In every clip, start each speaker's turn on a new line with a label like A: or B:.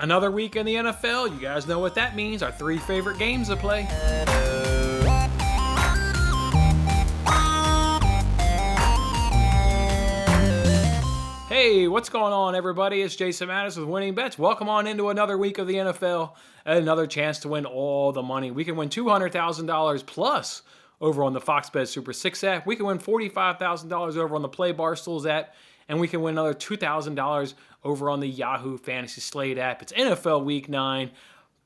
A: Another week in the NFL. You guys know what that means. Our 3 favorite games to play. Hey, what's going on, everybody? It's Jason Mattis with Winning Bets. Welcome on into another week of the NFL and another chance to win all the money. We can win $200,000 plus over on the Fox Bet Super 6 app. We can win $45,000 over on the Play Barstools app. And we can win another $2,000 over on the Yahoo Fantasy Slate app. It's NFL Week 9.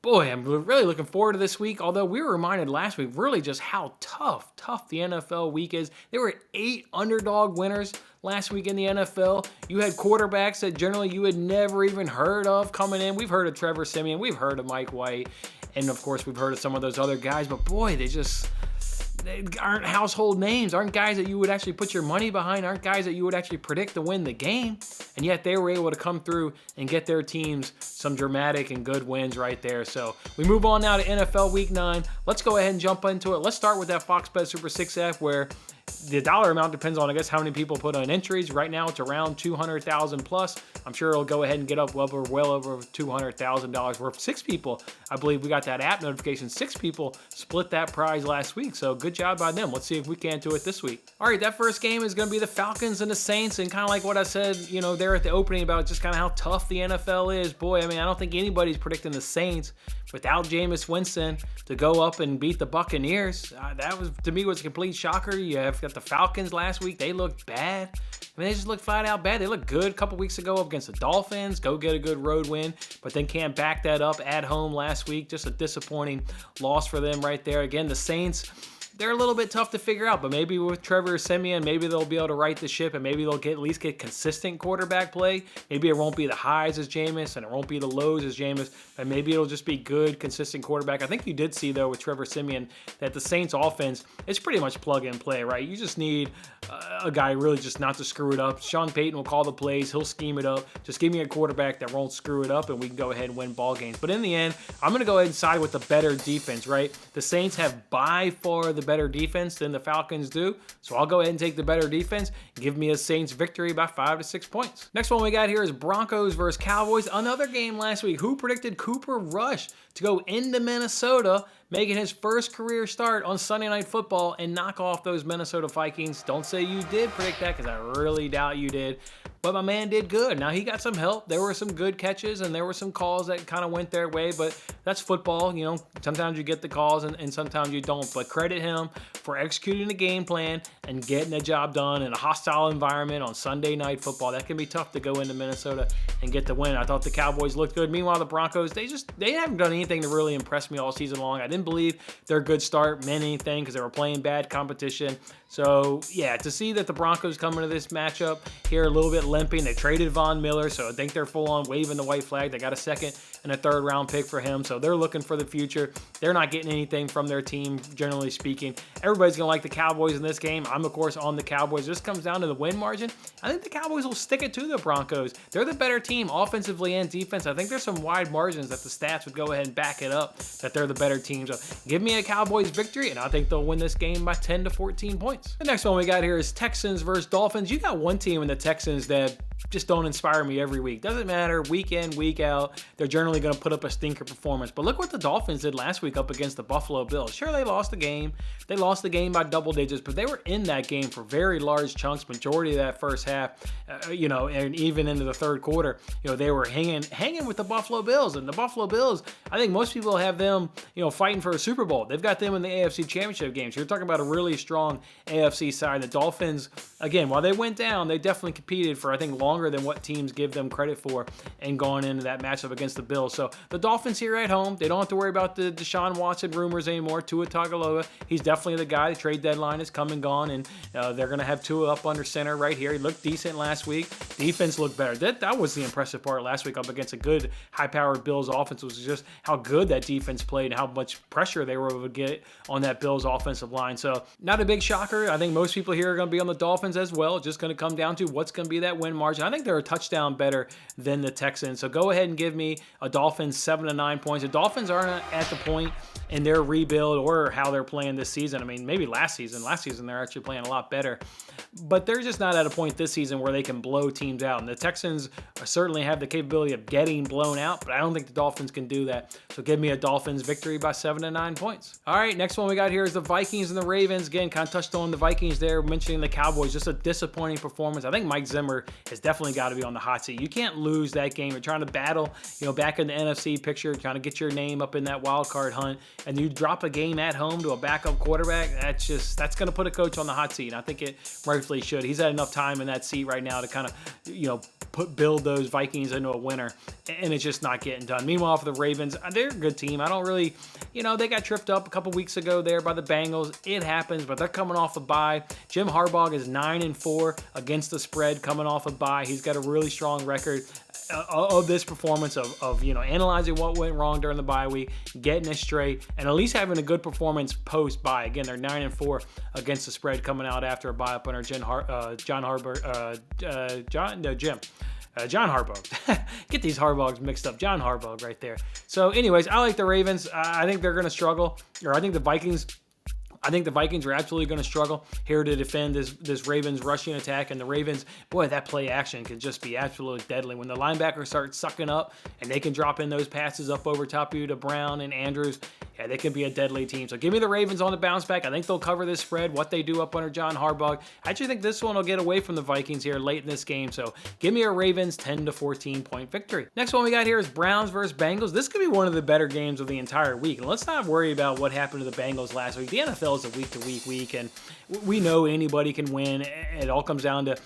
A: Boy, I'm really looking forward to this week, although we were reminded last week really just how tough the NFL week is. There were 8 underdog winners last week in the NFL. You had quarterbacks that generally you had never even heard of coming in. We've heard of Trevor Siemian. We've heard of Mike White. And, of course, we've heard of some of those other guys. But, boy, they aren't household names, aren't guys that you would actually put your money behind, aren't guys that you would actually predict to win the game, and yet they were able to come through and get their teams some dramatic and good wins right there. So we move on now to NFL Week 9. Let's go ahead and jump into it. Let's start with that Fox Bet Super 6 app where the dollar amount depends on, I guess, how many people put on entries. Right now, it's around 200,000 plus. I'm sure it'll go ahead and get up well over $200,000 worth. 6 people, I believe we got that app notification. 6 people split that prize last week, so good job by them. Let's see if we can do it this week. All right, that first game is going to be the Falcons and the Saints, and kind of like what I said, there at the opening about just kind of how tough the NFL is. Boy, I don't think anybody's predicting the Saints without Jameis Winston to go up and beat the Buccaneers. That was, to me, was a complete shocker. You have got the Falcons last week. They looked bad. They just looked flat out bad. They looked good a couple weeks ago against the Dolphins. Go get a good road win, but then can't back that up at home last week. Just a disappointing loss for them right there. Again, the Saints, they're a little bit tough to figure out, but maybe with Trevor Siemian, maybe they'll be able to right the ship, and maybe they'll at least get consistent quarterback play. Maybe it won't be the highs as Jameis, and it won't be the lows as Jameis, but maybe it'll just be good, consistent quarterback. I think you did see, though, with Trevor Siemian, that the Saints offense is pretty much plug and play, right? You just need a guy really just not to screw it up. Sean Payton will call the plays. He'll scheme it up. Just give me a quarterback that won't screw it up, and we can go ahead and win ball games. But in the end, I'm going to go ahead and side with the better defense, right? The Saints have by far the better defense than the Falcons do. So I'll go ahead and take the better defense. Give me a Saints victory by 5 to 6 points. Next one we got here is Broncos versus Cowboys. Another game last week. Who predicted Cooper Rush to go into Minnesota, making his first career start on Sunday Night Football and knock off those Minnesota Vikings? Don't say you did predict that, because I really doubt you did. But my man did good. Now, he got some help. There were some good catches, and there were some calls that kind of went their way, but that's football. Sometimes you get the calls, and sometimes you don't. But credit him for executing the game plan and getting the job done in a hostile environment on Sunday Night Football. That can be tough to go into Minnesota and get the win. I thought the Cowboys looked good. Meanwhile, the Broncos, they haven't done anything to really impress me all season long. I didn't believe their good start meant anything because they were playing bad competition. So, yeah, to see that the Broncos come into this matchup here a little bit limping. They traded Von Miller, so I think they're full on waving the white flag. They got a second and a third round pick for him, so they're looking for the future. They're not getting anything from their team, generally speaking. Everybody's going to like the Cowboys in this game. I'm, of course, on the Cowboys. This comes down to the win margin. I think the Cowboys will stick it to the Broncos. They're the better team offensively and defense. I think there's some wide margins that the stats would go ahead and back it up, that they're the better team. So give me a Cowboys victory, and I think they'll win this game by 10 to 14 points. The next one we got here is Texans versus Dolphins. You got one team in the Texans that just don't inspire me every week. Doesn't matter, week in, week out, they're generally going to put up a stinker performance. But look what the Dolphins did last week up against the Buffalo Bills. Sure, they lost the game. They lost the game by double digits, but they were in that game for very large chunks, majority of that first half, and even into the third quarter. They were hanging with the Buffalo Bills. And the Buffalo Bills, I think most people have them, fighting for a Super Bowl. They've got them in the AFC Championship game. So you're talking about a really strong AFC side. The Dolphins, again, while they went down, they definitely competed for, I think, longer than what teams give them credit for and going into that matchup against the Bills. So the Dolphins here at home, they don't have to worry about the Deshaun Watson rumors anymore. Tua Tagovailoa, he's definitely the guy. The trade deadline is come and gone, and they're going to have Tua up under center right here. He looked decent last week. Defense looked better. That was the impressive part last week up against a good, high-powered Bills offense, was just how good that defense played and how much pressure they were able to get on that Bills offensive line. So not a big shocker. I think most people here are going to be on the Dolphins as well. Just going to come down to what's going to be that win margin. I think they're a touchdown better than the Texans. So go ahead and give me a Dolphins 7 to 9 points. The Dolphins aren't at the point in their rebuild or how they're playing this season. I mean, maybe last season. Last season, they're actually playing a lot better. But they're just not at a point this season where they can blow teams out. And the Texans certainly have the capability of getting blown out, but I don't think the Dolphins can do that. So give me a Dolphins victory by 7 to 9 points. All right, next one we got here is the Vikings and the Ravens. Again, kind of touched on the Vikings there, mentioning the Cowboys. Just a disappointing performance. I think Mike Zimmer has definitely got to be on the hot seat. You can't lose that game. You're trying to battle, back in the NFC picture, trying to get your name up in that wild card hunt, and you drop a game at home to a backup quarterback. That's going to put a coach on the hot seat. And I think it rightfully should. He's had enough time in that seat right now to kind of, build those Vikings into a winner, and it's just not getting done. Meanwhile, for the Ravens, they're a good team. I don't really, they got tripped up a couple weeks ago there by the Bengals. It happens, but they're coming off a bye. Jim Harbaugh is 9-4 against the spread coming off a bye. He's got a really strong record of this performance of analyzing what went wrong during the bye week, getting it straight, and at least having a good performance post bye. Again, they're 9-4 against the spread coming out after a bye up under John Harbaugh. Get these Harbaughs mixed up. John Harbaugh right there. So anyways, I like the Ravens. I think they're going to struggle, or I think the Vikings are absolutely going to struggle here to defend this Ravens rushing attack. And the Ravens, boy, that play action can just be absolutely deadly. When the linebackers start sucking up and they can drop in those passes up over top of you to Brown and Andrews, yeah, they can be a deadly team. So give me the Ravens on the bounce back. I think they'll cover this spread, what they do up under John Harbaugh. I actually think this one will get away from the Vikings here late in this game. So give me a Ravens 10 to 14 point victory. Next one we got here is Browns versus Bengals. This could be one of the better games of the entire week. And let's not worry about what happened to the Bengals last week. The NFL is a week-to-week week, and we know anybody can win. It all comes down to,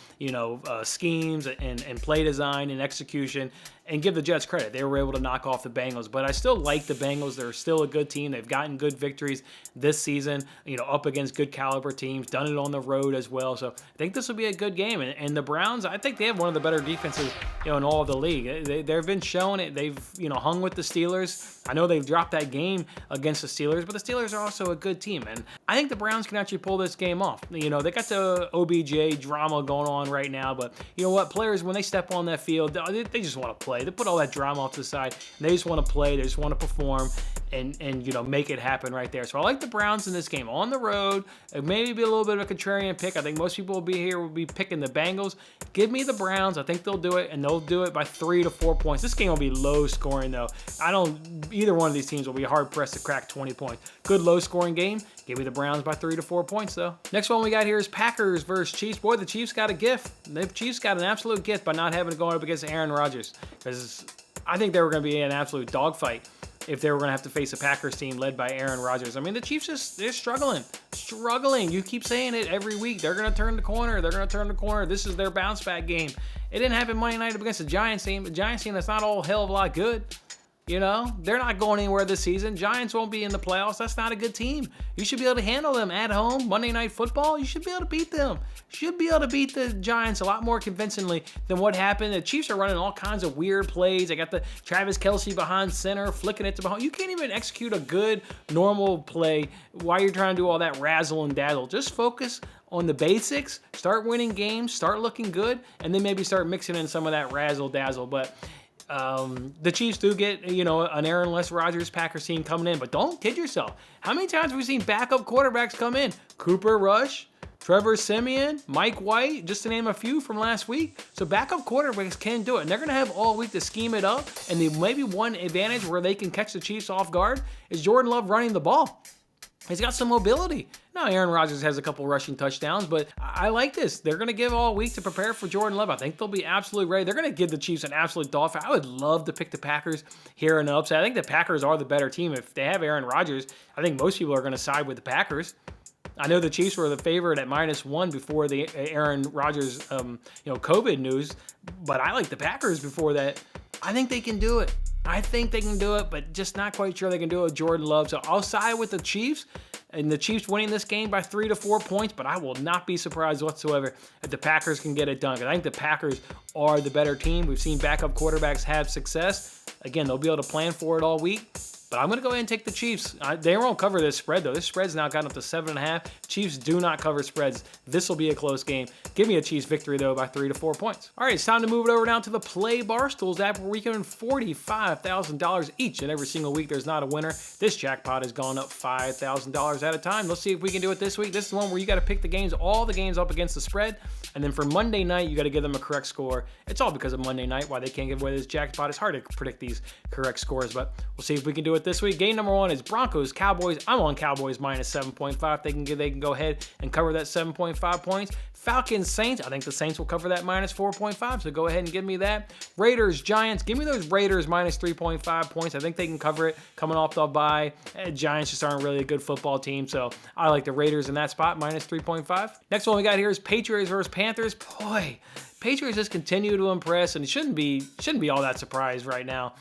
A: schemes and play design and execution. And give the Jets credit. They were able to knock off the Bengals. But I still like the Bengals. They're still a good team. They've gotten good victories this season, up against good caliber teams, done it on the road as well. So I think this will be a good game. And the Browns, I think they have one of the better defenses, in all of the league. They've been showing it. They've, hung with the Steelers. I know they've dropped that game against the Steelers, but the Steelers are also a good team. And I think the Browns can actually pull this game off. They got the OBJ drama going on right now, but you know what? Players, when they step on that field, they just want to play. They put all that drama off to the side. They just want to play. They just want to perform and make it happen right there. So I like the Browns in this game on the road. It may be a little bit of a contrarian pick. I think most people will be picking the Bengals. Give me the Browns. I think they'll do it, and they'll do it by 3 to 4 points. This game will be low scoring though. Either one of these teams will be hard pressed to crack 20 points. Good low scoring game. Give me the Browns by 3 to 4 points, though. Next one we got here is Packers versus Chiefs. Boy, the Chiefs got a gift. The Chiefs got an absolute gift by not having to go up against Aaron Rodgers, because I think they were going to be an absolute dogfight if they were going to have to face a Packers team led by Aaron Rodgers. I mean, the Chiefs they're struggling. You keep saying it every week. They're going to turn the corner. This is their bounce back game. It didn't happen Monday night against the Giants team. The Giants team that's not all hell of a lot good. They're not going anywhere this season. Giants won't be in the playoffs. That's not a good team. You should be able to handle them at home. Monday Night Football, you should be able to beat them. Should be able to beat the Giants a lot more convincingly than what happened. The Chiefs are running all kinds of weird plays. They got the Travis Kelce behind center, flicking it to behind. You can't even execute a good, normal play while you're trying to do all that razzle and dazzle. Just focus on the basics, start winning games, start looking good, and then maybe start mixing in some of that razzle dazzle. But the Chiefs do get, an Aaron-less Rodgers Packers team coming in, but don't kid yourself. How many times have we seen backup quarterbacks come in? Cooper Rush, Trevor Siemian, Mike White, just to name a few from last week. So backup quarterbacks can do it, and they're going to have all week to scheme it up, and maybe one advantage where they can catch the Chiefs off guard is Jordan Love running the ball. He's got some mobility. Now, Aaron Rodgers has a couple rushing touchdowns, but I like this. They're going to give all week to prepare for Jordan Love. I think they'll be absolutely ready. They're going to give the Chiefs an absolute dogfight. I would love to pick the Packers here in the upset. I think the Packers are the better team. If they have Aaron Rodgers, I think most people are going to side with the Packers. I know the Chiefs were the favorite at -1 before the Aaron Rodgers, COVID news, but I like the Packers before that. I think they can do it. But just not quite sure they can do it with Jordan Love. So I'll side with the Chiefs, and the Chiefs winning this game by 3 to 4 points, but I will not be surprised whatsoever if the Packers can get it done. I think the Packers are the better team. We've seen backup quarterbacks have success. Again, they'll be able to plan for it all week. But I'm going to go ahead and take the Chiefs. They won't cover this spread, though. This spread's now gotten up to 7.5. Chiefs do not cover spreads. This will be a close game. Give me a Chiefs victory, though, by 3 to 4 points. All right, it's time to move it over now to the Play Barstools app, where we can win $45,000 each and every single week. There's not a winner. This jackpot has gone up $5,000 at a time. Let's see if we can do it this week. This is one where you got to pick the games, all the games up against the spread. And then for Monday night, you got to give them a correct score. It's all because of Monday night, why they can't give away this jackpot. It's hard to predict these correct scores, but we'll see if we can do it this week. Game number 1 is Broncos Cowboys. I'm on Cowboys minus 7.5. They can go ahead and cover that 7.5 points. Falcons Saints. I think the Saints will cover that minus 4.5. So go ahead and give me that. Raiders Giants. Give me those Raiders minus 3.5 points. I think they can cover it coming off the bye. Giants just aren't really a good football team, so I like the Raiders in that spot minus 3.5. Next one we got here is Patriots versus Panthers. Boy, Patriots just continue to impress, and it shouldn't be all that surprised right now,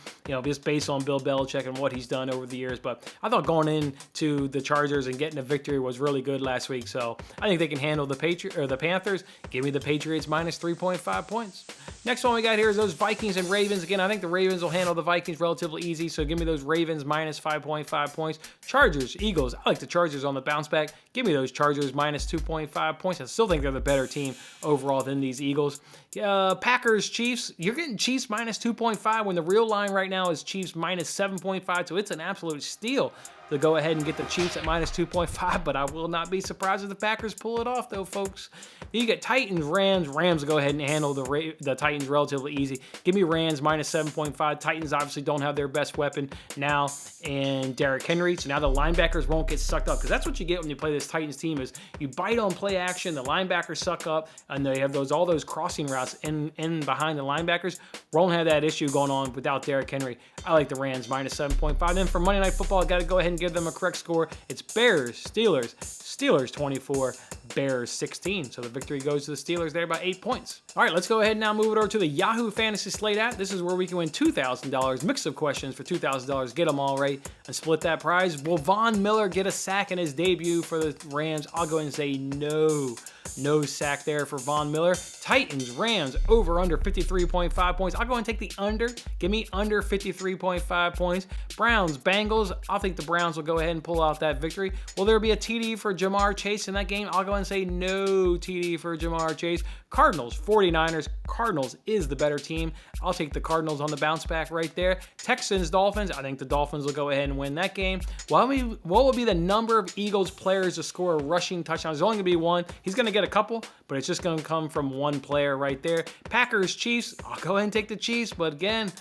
A: just based on Bill Belichick and what he's done over the years. But I thought going into the Chargers and getting a victory was really good last week, so I think they can handle the Panthers. Give me the Patriots minus 3.5 points. Next one we got here is those Vikings and Ravens. Again, I think the Ravens will handle the Vikings relatively easy, so give me those Ravens minus 5.5 points. Chargers, Eagles. I like the Chargers on the bounce back. Give me those Chargers minus 2.5 points. I still think they're the better team overall than these Eagles. Packers, Chiefs. You're getting Chiefs minus 2.5 when the real line right now is Chiefs minus 7.5, so it's an absolute steal to go ahead and get the Chiefs at minus 2.5, but I will not be surprised if the Packers pull it off, though, folks. You get Titans, Rams. Rams go ahead and handle the Titans relatively easy. Give me Rams minus 7.5. Titans obviously don't have their best weapon now, and Derrick Henry, so now the linebackers won't get sucked up, because that's what you get when you play this Titans team is you bite on play action, the linebackers suck up, and they have all those crossing routes in behind the linebackers. Won't have that issue going on without Derrick Henry. I like the Rams minus 7.5. Then for Monday Night Football, I got to go ahead and give them a correct score. It's Bears, Steelers. Steelers 24, Bears 16. So the victory goes to the Steelers there by 8 points. All right, let's go ahead and now move it over to the Yahoo Fantasy Slate app. This is where we can win $2,000. Mix of questions for $2,000. Get them all right and split that prize. Will Von Miller get a sack in his debut for the Rams? I'll go ahead and say no. No sack there for Von Miller. Titans, Rams, over under 53.5 points. I'll go and take the under. Give me under 53.5 points. Browns, Bengals. I think the Browns will go ahead and pull out that victory. Will there be a TD for Jamar Chase in that game? I'll go and say no TD for Jamar Chase. Cardinals, 49ers. Cardinals is the better team. I'll take the Cardinals on the bounce back right there. Texans, Dolphins. I think the Dolphins will go ahead and win that game. What will be the number of Eagles players to score a rushing touchdown? There's only going to be one. He's going to get a couple, but it's just going to come from one player right there. Packers, Chiefs. I'll go ahead and take the Chiefs, but again,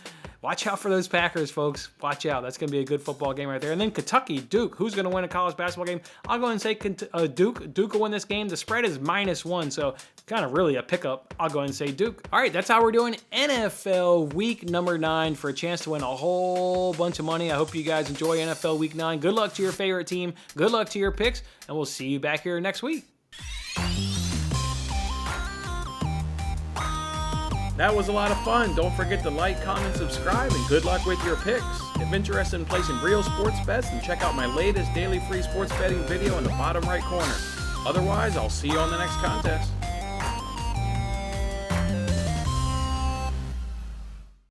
A: watch out for those Packers, folks. Watch out. That's going to be a good football game right there. And then Kentucky, Duke. Who's going to win a college basketball game? I'll go ahead and say Duke. Duke will win this game. The spread is -1, so kind of really a pickup. I'll go ahead and say Duke. All right, that's how we're doing NFL Week number 9 for a chance to win a whole bunch of money. I hope you guys enjoy NFL Week 9. Good luck to your favorite team. Good luck to your picks, and we'll see you back here next week. That was a lot of fun. Don't forget to like, comment, subscribe, and good luck with your picks. If interested in placing real sports bets, then check out my latest daily free sports betting video in the bottom right corner. Otherwise, I'll see you on the next contest.